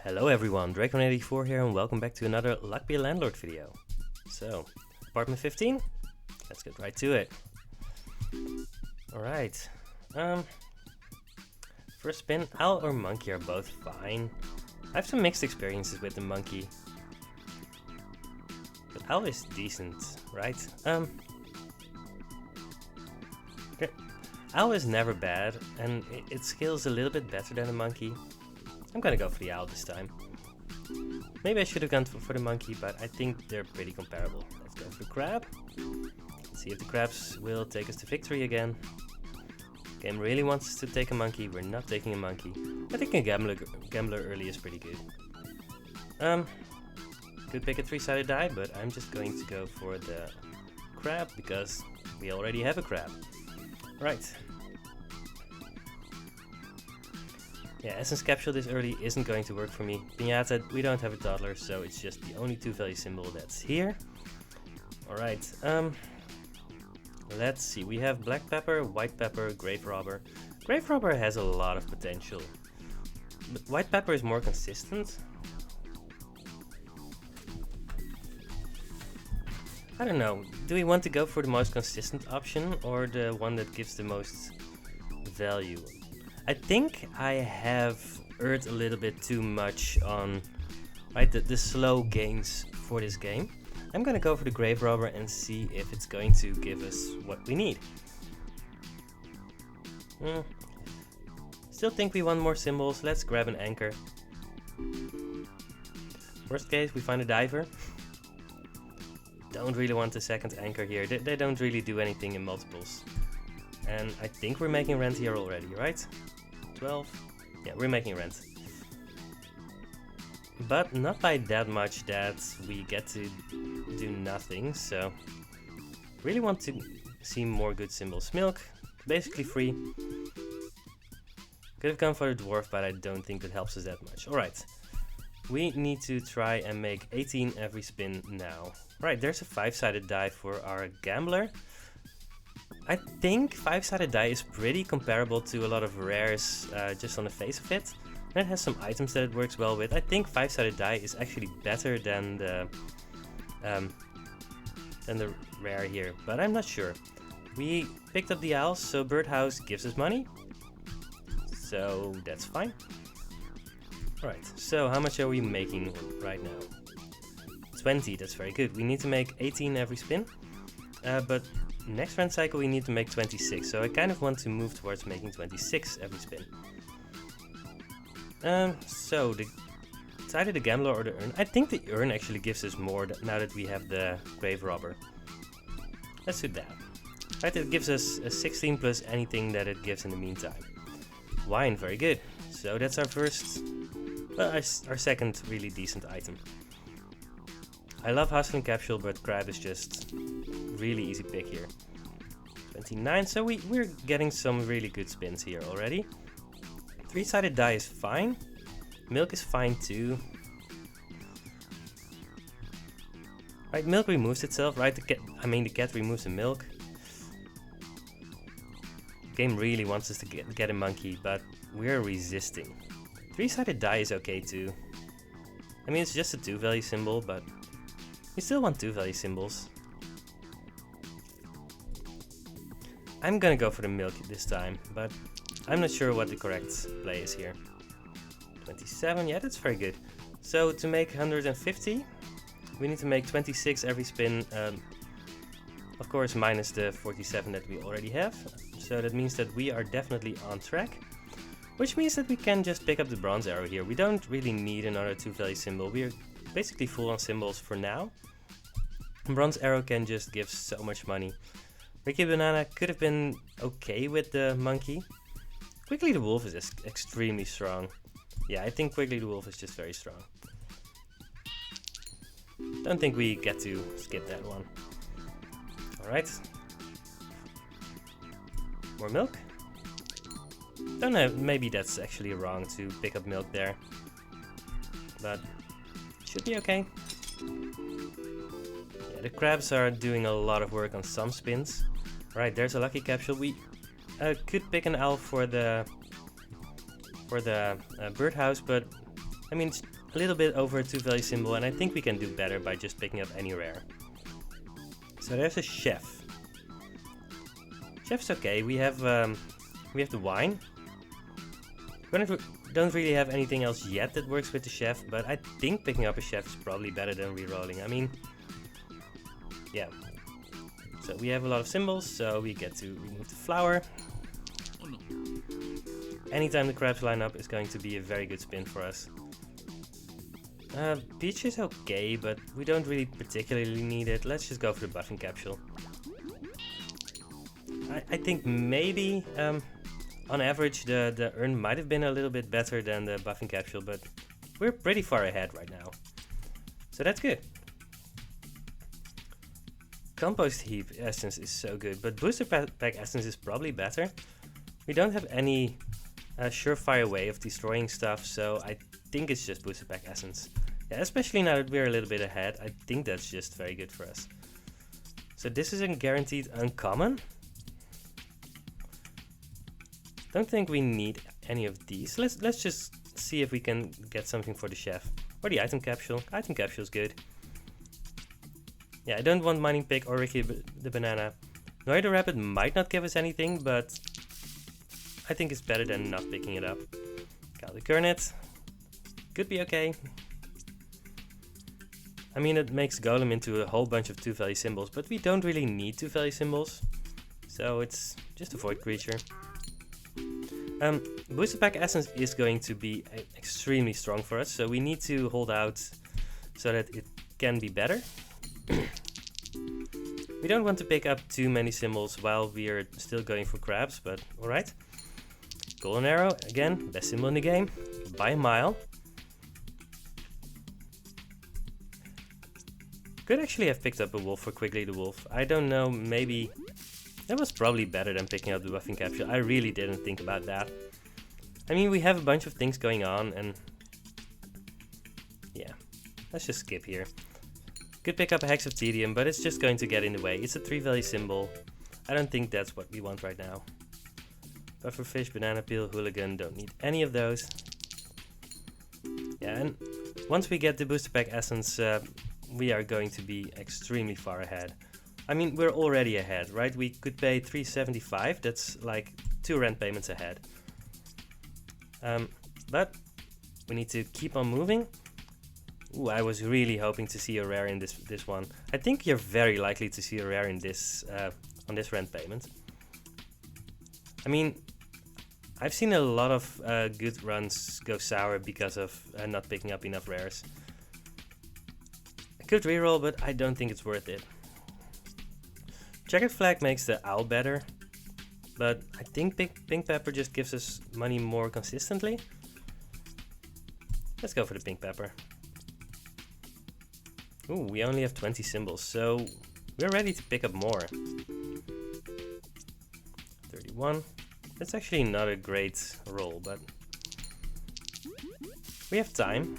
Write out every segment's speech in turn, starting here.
Hello everyone, Drake184 here and welcome back to another Luck Be a Landlord video. So, apartment 15? Let's get right to it. Alright, first spin, owl or monkey are both fine. I have some mixed experiences with the monkey. But owl is decent, right? Okay. Owl is never bad and it scales a little bit better than a monkey. I'm gonna go for the owl this time. Maybe I should have gone for the monkey, but I think they're pretty comparable. Let's go for the crab. Let's see if the crabs will take us to victory again. Game really wants us to take a monkey. We're not taking a monkey. I think a gambler early is pretty good. Could pick a three-sided die, but I'm just going to go for the crab because we already have a crab. Right. Yeah, Essence Capsule this early isn't going to work for me. Piñata, we don't have a toddler, so it's just the only two value symbol that's here. Alright, let's see. We have Black Pepper, White Pepper, Grave Robber. Grave Robber has a lot of potential. But White Pepper is more consistent. I don't know. Do we want to go for the most consistent option or the one that gives the most value? I think I have erred a little bit too much on the slow gains for this game. I'm gonna go for the Grave Robber and see if it's going to give us what we need. Still think we want more symbols. Let's grab an anchor. Worst case, we find a diver. Don't really want a second anchor here. They don't really do anything in multiples. And I think we're making rent here already, right? 12? Yeah, we're making rent. But not by that much that we get to do nothing, so really want to see more good symbols. Milk, basically free. Could have gone for a dwarf, but I don't think that helps us that much. Alright, we need to try and make 18 every spin now. Right, there's a 5-sided die for our gambler. I think 5-sided die is pretty comparable to a lot of rares just on the face of it. And it has some items that it works well with. I think 5-sided die is actually better than the rare here, but I'm not sure. We picked up the owls, so birdhouse gives us money. So that's fine. Alright, so how much are we making right now? 20, that's very good. We need to make 18 every spin. But next rent cycle we need to make 26, so I kind of want to move towards making 26 every spin. So it's either the gambler or the urn. I think the urn actually gives us more now that we have the Grave Robber. Let's do that. Right, it gives us a 16 plus anything that it gives in the meantime. Wine, very good. So that's our first, well, our second really decent item. I love Hustling Capsule, but Crab is just really easy pick here. 29, so we're getting some really good spins here already. 3-sided die is fine. Milk is fine too. Right, milk removes itself, right? The cat removes the milk. Game really wants us to get a monkey, but we're resisting. 3-sided die is okay too. I mean, it's just a 2-value symbol, but we still want 2-value symbols. I'm gonna go for the milk this time, but I'm not sure what the correct play is here. 27, yeah, that's very good. So to make 150, we need to make 26 every spin. Of course, minus the 47 that we already have. So that means that we are definitely on track. Which means that we can just pick up the bronze arrow here. We don't really need another 2-value symbol. We are basically full on symbols for now. Bronze arrow can just give so much money. Ricky Banana could have been okay with the monkey. Quickly the Wolf is extremely strong. Yeah, I think Quickly the Wolf is just very strong. Don't think we get to skip that one. Alright. More milk? Don't know, maybe that's actually wrong to pick up milk there. But should be okay. Yeah, the crabs are doing a lot of work on some spins. Right, there's a lucky capsule. We could pick an owl for the birdhouse, but I mean, it's a little bit over a 2-value symbol, and I think we can do better by just picking up any rare. So there's a chef. Chef's okay. We have the wine. We don't really have anything else yet that works with the chef, but I think picking up a chef is probably better than rerolling. I mean, yeah. So we have a lot of symbols, so we get to remove the flower. Oh no. Anytime the crabs line up is going to be a very good spin for us. Peach is okay, but we don't really particularly need it. Let's just go for the buffing capsule. I think maybe on average the urn might have been a little bit better than the buffing capsule, but we're pretty far ahead right now. So that's good. Compost heap essence is so good, but booster pack essence is probably better. We don't have any surefire way of destroying stuff, so I think it's just booster pack essence. Yeah, especially now that we're a little bit ahead, I think that's just very good for us. So this is a guaranteed uncommon. Don't think we need any of these. Let's just see if we can get something for the chef. Or the item capsule. Item capsule is good. Yeah, I don't want mining pick or Ricky the banana. Noir the rabbit might not give us anything, but I think it's better than not picking it up. Got the Kernet. Could be okay. I mean, it makes Golem into a whole bunch of 2-value symbols, but we don't really need 2-value symbols. So it's just a void creature. Booster pack essence is going to be extremely strong for us, so we need to hold out so that it can be better. We don't want to pick up too many symbols while we are still going for crabs, but alright. Golden arrow, again, best symbol in the game, by a mile. Could actually have picked up a wolf for Quigley the Wolf. I don't know, maybe that was probably better than picking up the buffing capsule. I really didn't think about that. I mean, we have a bunch of things going on, and yeah, let's just skip here. Could pick up a Hex of Tedium, but it's just going to get in the way. It's a 3-value symbol. I don't think that's what we want right now. Pufferfish, Banana Peel, Hooligan, don't need any of those. Yeah, and once we get the booster pack essence, we are going to be extremely far ahead. I mean, we're already ahead, right? We could pay 375, that's like 2 rent payments ahead. But we need to keep on moving. Ooh, I was really hoping to see a rare in this one. I think you're very likely to see a rare in this on this rent payment. I mean, I've seen a lot of good runs go sour because of not picking up enough rares. I could reroll, but I don't think it's worth it. Checkered Flag makes the owl better, but I think Pink Pepper just gives us money more consistently. Let's go for the Pink Pepper. Ooh, we only have 20 symbols, so we're ready to pick up more. 31. That's actually not a great roll, but we have time.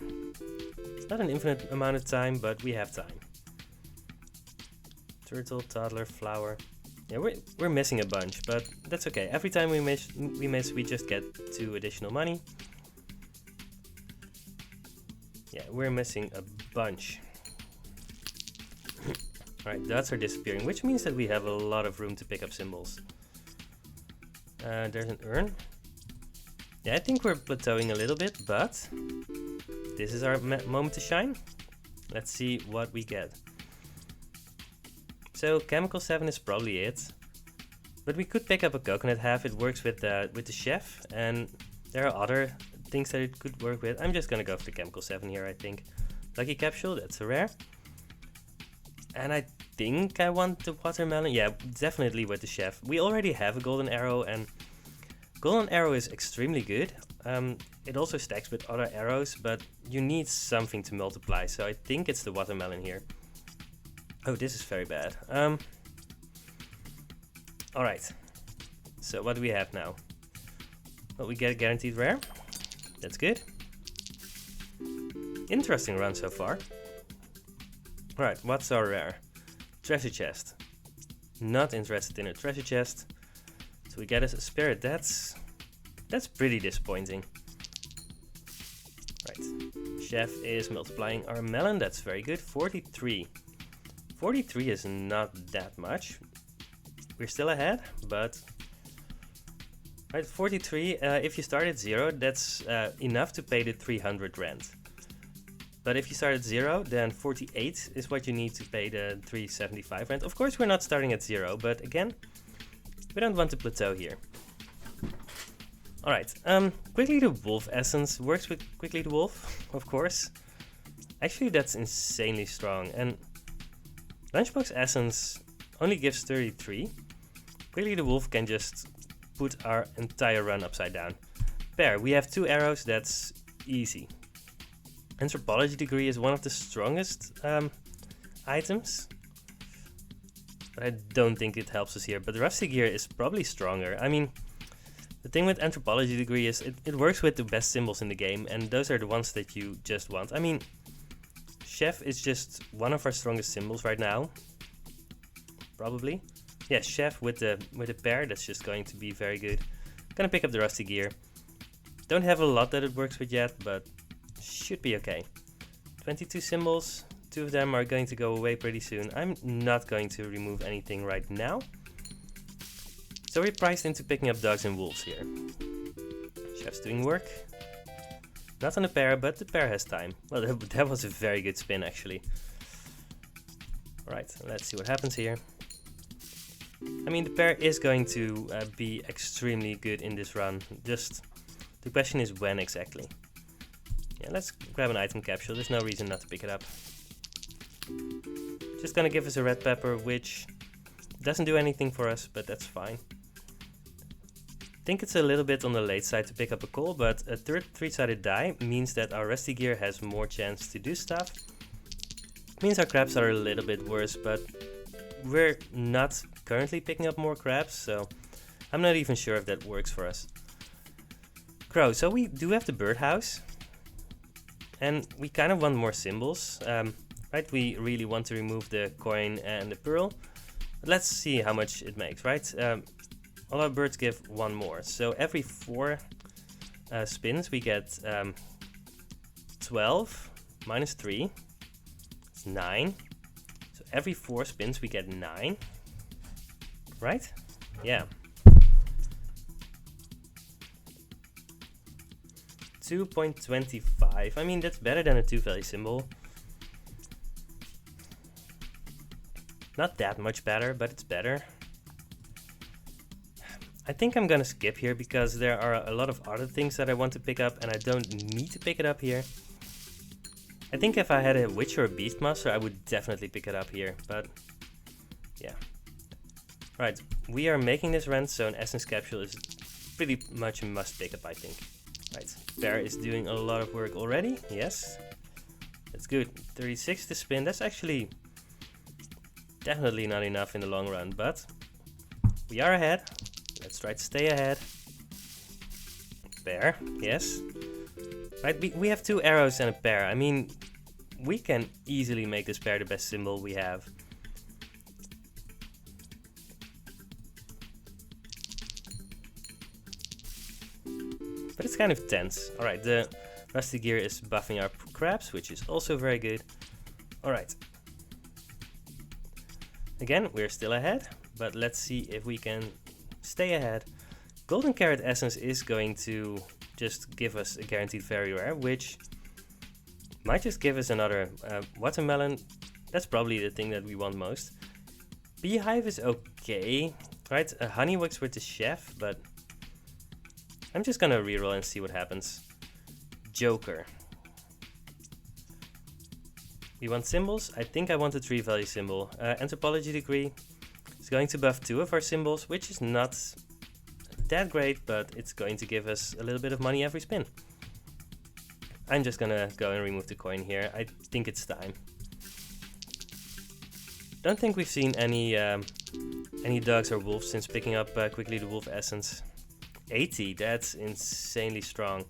It's not an infinite amount of time, but we have time. Turtle, Toddler, Flower. Yeah, we're missing a bunch, but that's okay. Every time we miss, we just get 2 additional money. Yeah, we're missing a bunch. Alright, dots are disappearing, which means that we have a lot of room to pick up symbols. There's an urn. Yeah, I think we're plateauing a little bit, but this is our moment to shine. Let's see what we get. So Chemical 7 is probably it, but we could pick up a Coconut Half. It works with the chef, and there are other things that it could work with. I'm just gonna go for the Chemical 7 here, I think. Lucky Capsule, that's a rare. And I think I want the Watermelon. Yeah, definitely with the chef. We already have a Golden Arrow, and Golden Arrow is extremely good. It also stacks with other arrows, but you need something to multiply, so I think it's the Watermelon here. Oh, this is very bad. Alright, so what do we have now? Well, we get a guaranteed rare. That's good. Interesting run so far. Alright, what's our rare? Treasure chest. Not interested in a treasure chest. So we get a spirit. That's pretty disappointing. Right. chef is multiplying our melon. That's very good. 43. 43 is not that much. We're still ahead, but right, 43. If you start at 0, that's enough to pay the 300 rent. But if you start at 0, then 48 is what you need to pay the 375 rent. Of course, we're not starting at 0, but again, we don't want to plateau here. Alright, Quickly the Wolf essence works with Quickly the Wolf, of course. Actually, that's insanely strong, and Lunchbox essence only gives 33. Quickly the Wolf can just put our entire run upside down. Pear, we have 2 arrows, that's easy. Anthropology degree is one of the strongest items, but I don't think it helps us here. But Rusty Gear is probably stronger. I mean, the thing with Anthropology degree is it works with the best symbols in the game, and those are the ones that you just want. I mean, Chef is just one of our strongest symbols right now. Probably. Yeah, Chef with the pear, that's just going to be very good. Gonna pick up the Rusty Gear. Don't have a lot that it works with yet, but should be okay. 22 symbols, 2 of them are going to go away pretty soon. I'm not going to remove anything right now. So we're priced into picking up dogs and wolves here. Chef's doing work. Not on the pear, but the pear has time. Well, that was a very good spin actually. Alright, let's see what happens here. I mean, the pear is going to be extremely good in this run. Just the question is when exactly. Yeah, let's grab an item capsule. There's no reason not to pick it up. Just gonna give us a red pepper, which doesn't do anything for us, but that's fine. I think it's a little bit on the late side to pick up a coal, but a third 3-sided die means that our Rusty Gear has more chance to do stuff. Means our crabs are a little bit worse, but we're not currently picking up more crabs, so I'm not even sure if that works for us. Crow, so we do have the birdhouse, and we kind of want more symbols, right? We really want to remove the coin and the pearl, but let's see how much it makes, right? All our birds give 1 more, so every 4 spins we get 12 minus 3, it's 9. So every 4 spins we get 9, right? Yeah. 2.25. I mean, that's better than a 2-value symbol. Not that much better, but it's better. I think I'm gonna skip here because there are a lot of other things that I want to pick up and I don't need to pick it up here. I think if I had a Witch or a Beastmaster, I would definitely pick it up here, but yeah. Right, we are making this run, so an Essence Capsule is pretty much a must pick up, I think. Right, Bear is doing a lot of work already, yes. That's good, 36 to spin, that's actually definitely not enough in the long run, but we are ahead. Let's try to stay ahead. Bear, yes. Right, we have 2 arrows and a pear. I mean, we can easily make this pear the best symbol we have. But it's kind of tense. Alright, the Rusty Gear is buffing our crabs, which is also very good. Alright. Again, we're still ahead, but let's see if we can stay ahead. Golden Carrot Essence is going to just give us a guaranteed very rare, which might just give us another watermelon. That's probably the thing that we want most. Beehive is okay, right? Honey works with the chef, but I'm just gonna reroll and see what happens. Joker. We want symbols. I think I want a 3-value symbol. Anthropology degree is going to buff 2 of our symbols, which is not that great, but it's going to give us a little bit of money every spin. I'm just gonna go and remove the coin here. I think it's time. Don't think we've seen any dogs or wolves since picking up Quickly the Wolf Essence. 80, that's insanely strong.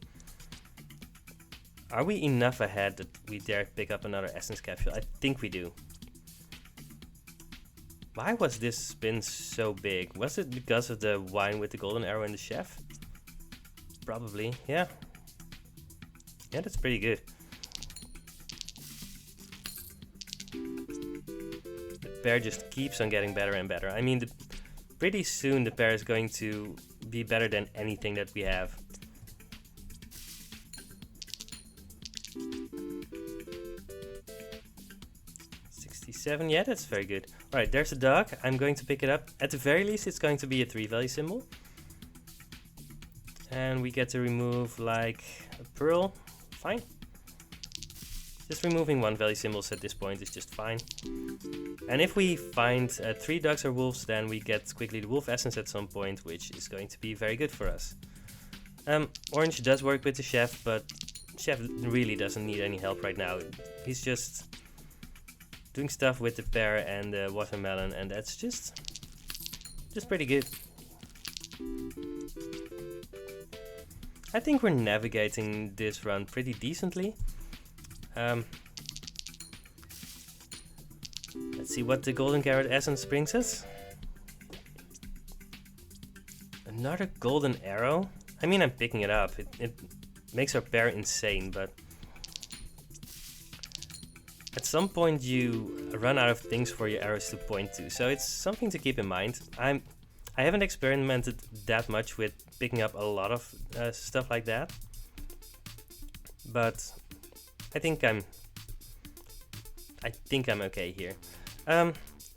Are we enough ahead that we dare pick up another Essence Capsule? I think we do. Why was this spin so big? Was it because of the wine with the golden arrow and the chef? Probably, yeah. Yeah, that's pretty good. pair just keeps on getting better and better. I mean, pretty soon the pair is going to be better than anything that we have. $67, yeah, that's very good. Alright, there's a dog. I'm going to pick it up. At the very least, it's going to be a 3-value symbol. And we get to remove like a pearl. Fine. Just removing 1-value symbols at this point is just fine. And if we find 3 dogs or wolves, then we get quickly the wolf essence at some point, which is going to be very good for us. Orange does work with the chef, but chef really doesn't need any help right now. He's just doing stuff with the pear and the watermelon, and that's just pretty good. I think we're navigating this run pretty decently. Let's see what the golden carrot essence brings us. Another golden arrow. I mean, I'm picking it up. It makes our pair insane, but at some point you run out of things for your arrows to point to, so it's something to keep in mind. I haven't experimented that much with picking up a lot of stuff like that, but I think I'm okay here.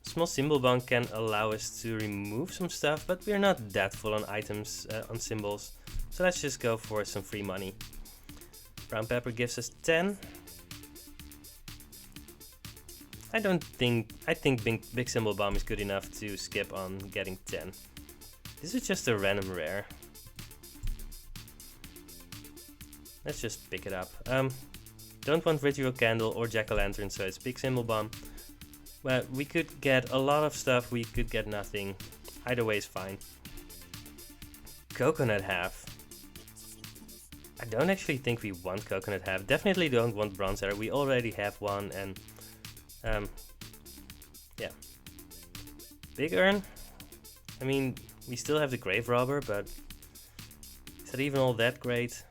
Small symbol bomb can allow us to remove some stuff, but we're not that full on items on symbols, so let's just go for some free money. Brown pepper gives us 10. I think big symbol bomb is good enough to skip on getting 10. This is just a random rare. Let's just pick it up. Don't want ritual candle or jack-o'-lantern, so it's big symbol bomb. Well, we could get a lot of stuff, we could get nothing. Either way is fine. Coconut half. I don't actually think we want coconut half. Definitely don't want bronze arrow. We already have one, and yeah. Big urn. I mean, we still have the grave robber, but is that even all that great?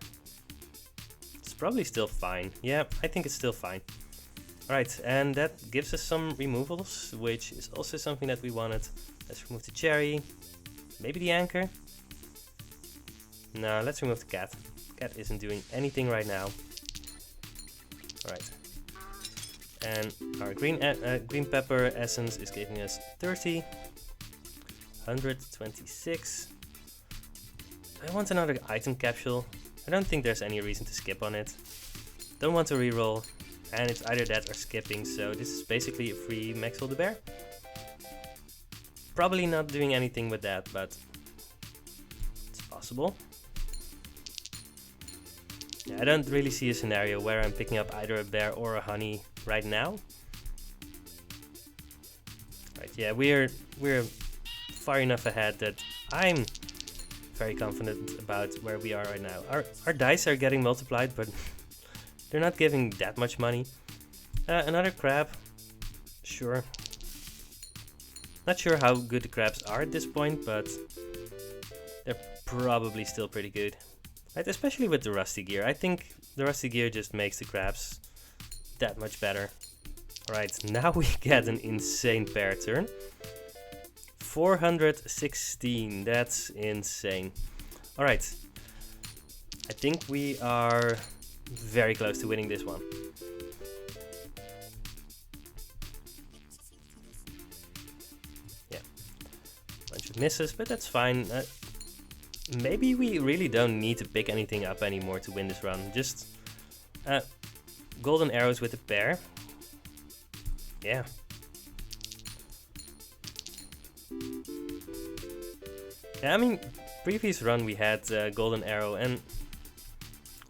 It's probably still fine. Yeah, I think it's still fine. Alright, and that gives us some removals, which is also something that we wanted. Let's remove the cherry. Maybe the anchor? No, let's remove the cat. Cat isn't doing anything right now. Alright. And our green pepper essence is giving us 30. 126. I want another item capsule. I don't think there's any reason to skip on it. Don't want to reroll. And it's either that or skipping, so this is basically a free Maxwell the Bear. Probably not doing anything with that, but it's possible. Yeah, I don't really see a scenario where I'm picking up either a bear or a honey right now. Right, yeah, we're far enough ahead that I'm very confident about where we are right now. Our dice are getting multiplied, but they're not giving that much money. Another crab, sure. Not sure how good the crabs are at this point, but they're probably still pretty good. Right, especially with the rusty gear. I think the rusty gear just makes the crabs that much better. Alright, now we get an insane pair turn. 416, that's insane. Alright, I think we are very close to winning this one. Yeah, bunch of misses, but that's fine. Maybe we really don't need to pick anything up anymore to win this run. Just golden arrows with a pair. Yeah. Yeah, I mean, previous run we had golden arrow, and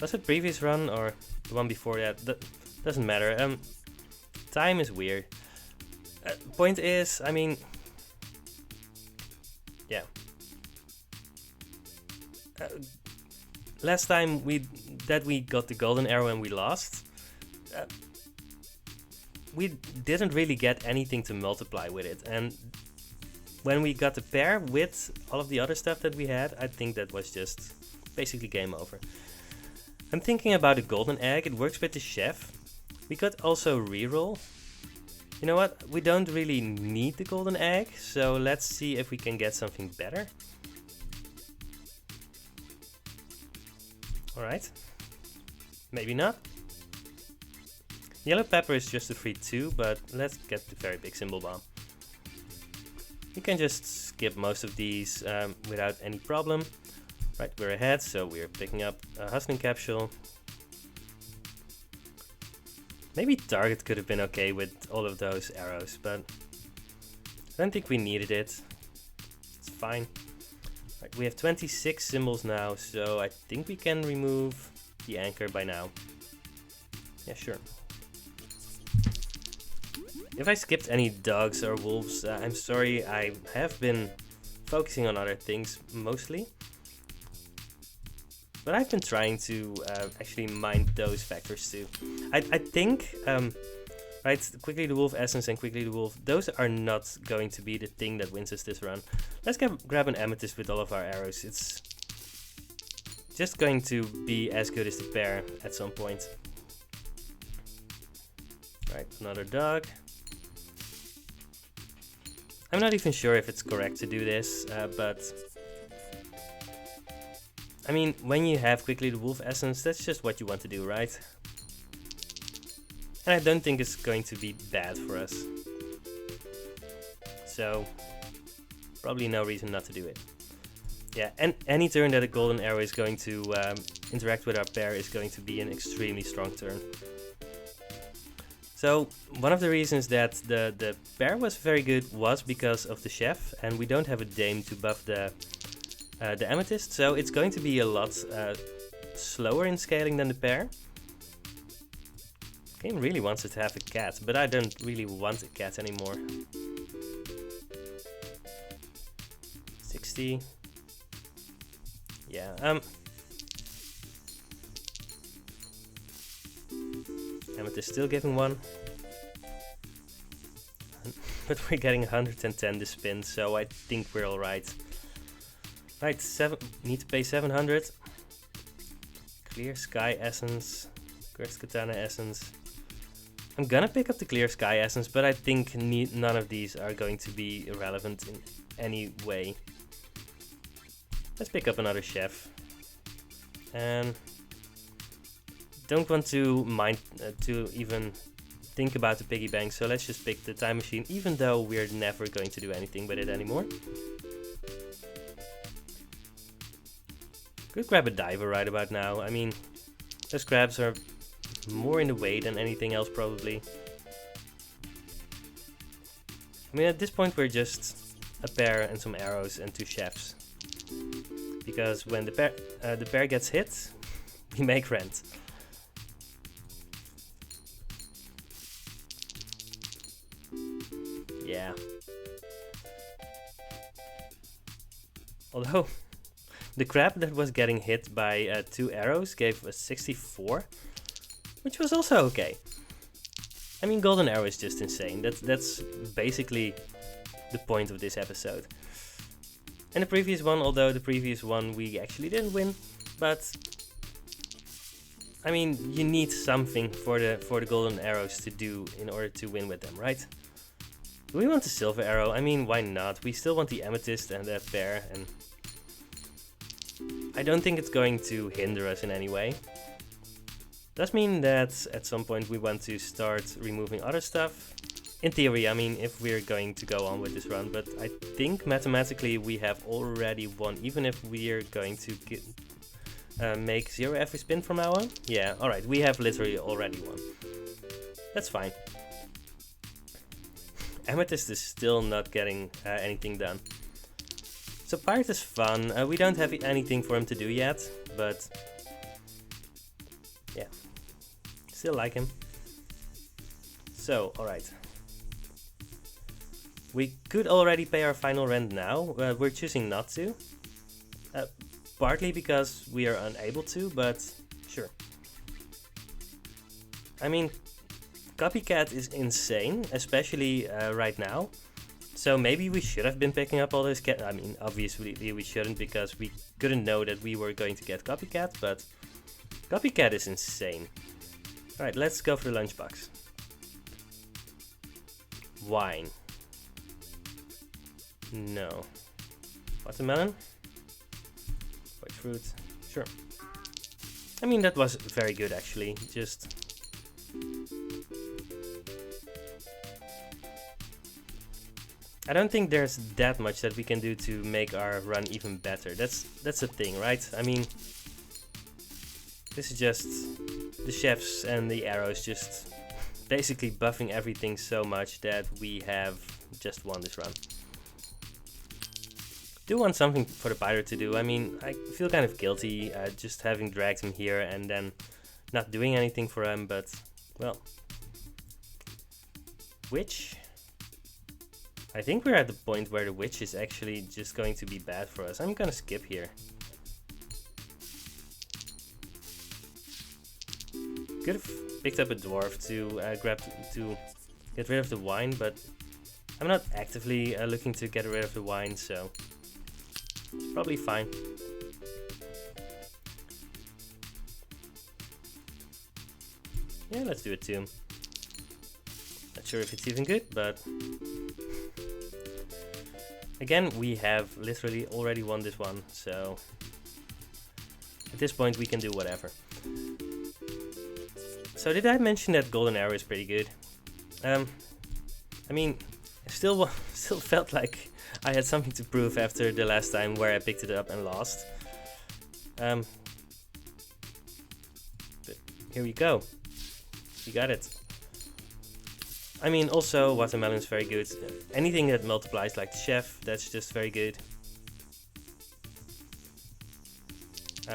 was it previous run or the one before that? That doesn't matter. Time is weird. Point is, I mean, yeah. Last time we got the golden arrow and we lost, we didn't really get anything to multiply with it, and when we got the pair with all of the other stuff that we had, I think that was just basically game over. I'm thinking about a golden egg. It works with the chef. We could also reroll. You know what? We don't really need the golden egg, so let's see if we can get something better. Alright. Maybe not. Yellow pepper is just a free 2, but let's get the very big symbol bomb. You can just skip most of these without any problem. Right, we're ahead, so we're picking up a hustling capsule. Maybe target could have been okay with all of those arrows, but I don't think we needed it. It's fine. Right, we have 26 symbols now, so I think we can remove the anchor by now. Yeah, sure. If I skipped any dogs or wolves, I'm sorry, I have been focusing on other things mostly. But I've been trying to actually mind those factors too. I think, right, Quickly the Wolf Essence and Quickly the Wolf, those are not going to be the thing that wins us this run. Let's grab an Amethyst with all of our arrows. It's just going to be as good as the bear at some point. Right, another dog. I'm not even sure if it's correct to do this, but I mean, when you have Quickly the Wolf Essence, that's just what you want to do, right? And I don't think it's going to be bad for us. So, probably no reason not to do it. Yeah, and any turn that a golden arrow is going to interact with our bear is going to be an extremely strong turn. So, one of the reasons that the bear was very good was because of the chef, and we don't have a dame to buff the amethyst, so it's going to be a lot slower in scaling than the bear. Game really wants it to have a cat, but I don't really want a cat anymore. 60. Yeah, Amethyst still giving 1. But we're getting 110 this spin, so I think we're alright. Right, need to pay 700. Clear Sky Essence, Cursed Katana Essence. I'm gonna pick up the Clear Sky Essence, but I think none of these are going to be relevant in any way. Let's pick up another chef. And don't want to mind to even think about the piggy bank, so let's just pick the time machine, even though we're never going to do anything with it anymore. Could grab a diver right about now. I mean, those crabs are more in the way than anything else probably. I mean, at this point we're just a bear and some arrows and 2 chefs. Because when the bear gets hit, we make rent. Yeah. Although the crab that was getting hit by 2 arrows gave us 64, which was also okay. I mean, golden arrow is just insane. That's basically the point of this episode. And the previous one, although the previous one we actually didn't win, but I mean, you need something for the golden arrows to do in order to win with them, right? Do we want the silver arrow? I mean, why not? We still want the amethyst and that bear, and I don't think it's going to hinder us in any way. Does mean that at some point we want to start removing other stuff. In theory, I mean, if we're going to go on with this run, but I think mathematically we have already won, even if we're going to make 0 every spin from now on. Yeah, alright, we have literally already won. That's fine. Amethyst is still not getting anything done. So Pirate is fun. We don't have anything for him to do yet, but yeah, still like him. So, alright. We could already pay our final rent now. We're choosing not to. Partly because we are unable to, but sure. I mean, Copycat is insane, especially right now. So maybe we should have been picking up all those I mean, obviously we shouldn't because we couldn't know that we were going to get Copycat, but Copycat is insane. Alright, let's go for the lunchbox. Wine. No. Watermelon? White fruit. Sure. I mean, that was very good actually. Just... I don't think there's that much that we can do to make our run even better. That's the thing, right? I mean, this is just the chefs and the arrows just basically buffing everything so much that we have just won this run. Do want something for the pirate to do. I mean, I feel kind of guilty just having dragged him here and then not doing anything for him, but well. Witch? I think we're at the point where the witch is actually just going to be bad for us. I'm gonna skip here. Could have picked up a dwarf to get rid of the wine, but I'm not actively looking to get rid of the wine, so it's probably fine. Yeah, let's do it too. Not sure if it's even good, but again, we have literally already won this one, so at this point we can do whatever. So did I mention that golden arrow is pretty good? I mean, I still felt like I had something to prove after the last time where I picked it up and lost. But here we go. We got it. I mean, also watermelon is very good. Anything that multiplies like the chef, that's just very good.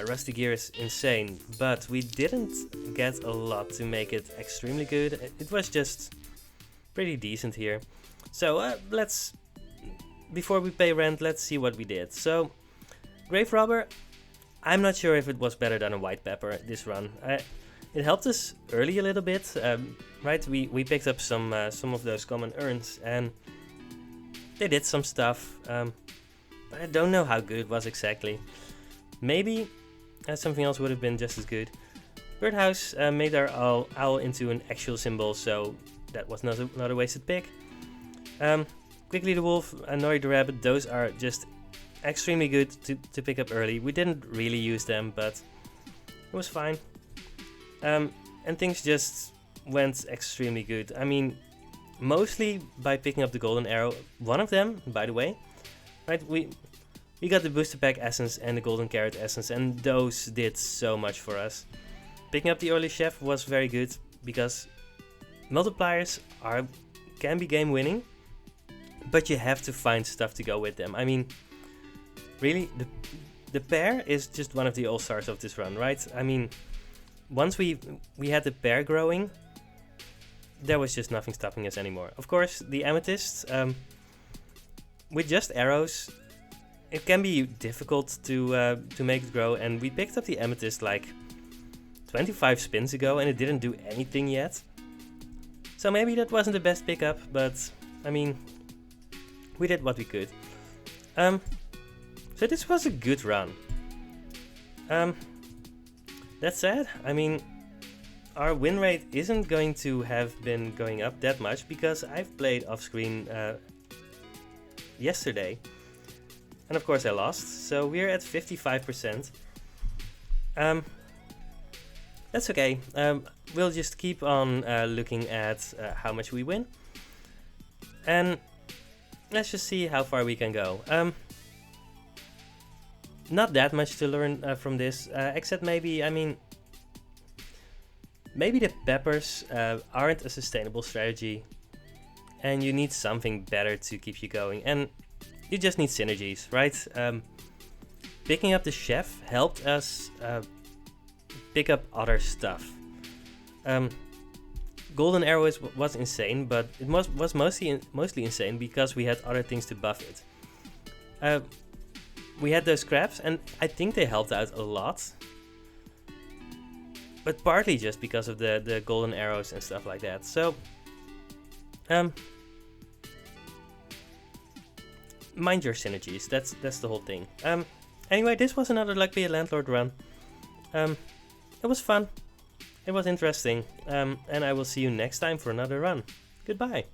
Rusty gear is insane, but we didn't get a lot to make it extremely good. It was just pretty decent here. So let's, before we pay rent, let's see what we did. So grave robber, I'm not sure if it was better than a white pepper this run. It helped us early a little bit, right? We picked up some of those common urns and they did some stuff, but I don't know how good it was exactly. Maybe something else would have been just as good. Birdhouse made our owl into an actual symbol, so that was not a wasted pick. Quickly the wolf and Nori the rabbit, those are just extremely good to pick up early. We didn't really use them, but it was fine. And things just went extremely good. I mean, mostly by picking up the golden arrow. One of them, by the way, right? We got the booster pack essence and the golden carrot essence, and those did so much for us. Picking up the early chef was very good because multipliers can be game winning, but you have to find stuff to go with them. I mean, really, the pear is just one of the all-stars of this run, right? I mean, once we had the pear growing, there was just nothing stopping us anymore. Of course, the amethyst, with just arrows, it can be difficult to make it grow, and we picked up the amethyst like 25 spins ago and it didn't do anything yet. So maybe that wasn't the best pickup, but I mean, we did what we could. So this was a good run. That said, I mean, our win rate isn't going to have been going up that much because I've played off screen yesterday. And of course I lost, so we're at 55%. That's okay. We'll just keep on looking at how much we win. And let's just see how far we can go. Not that much to learn from this, except maybe, I mean, maybe the peppers aren't a sustainable strategy. And you need something better to keep you going. And you just need synergies, right? Picking up the chef helped us pick up other stuff. Golden arrow was insane, but it was mostly insane because we had other things to buff it. We had those scraps, and I think they helped out a lot. But partly just because of the golden arrows and stuff like that. So, mind your synergies. That's the whole thing. Anyway, this was another Luck Be a Landlord run. It was fun. It was interesting. And I will see you next time for another run. Goodbye.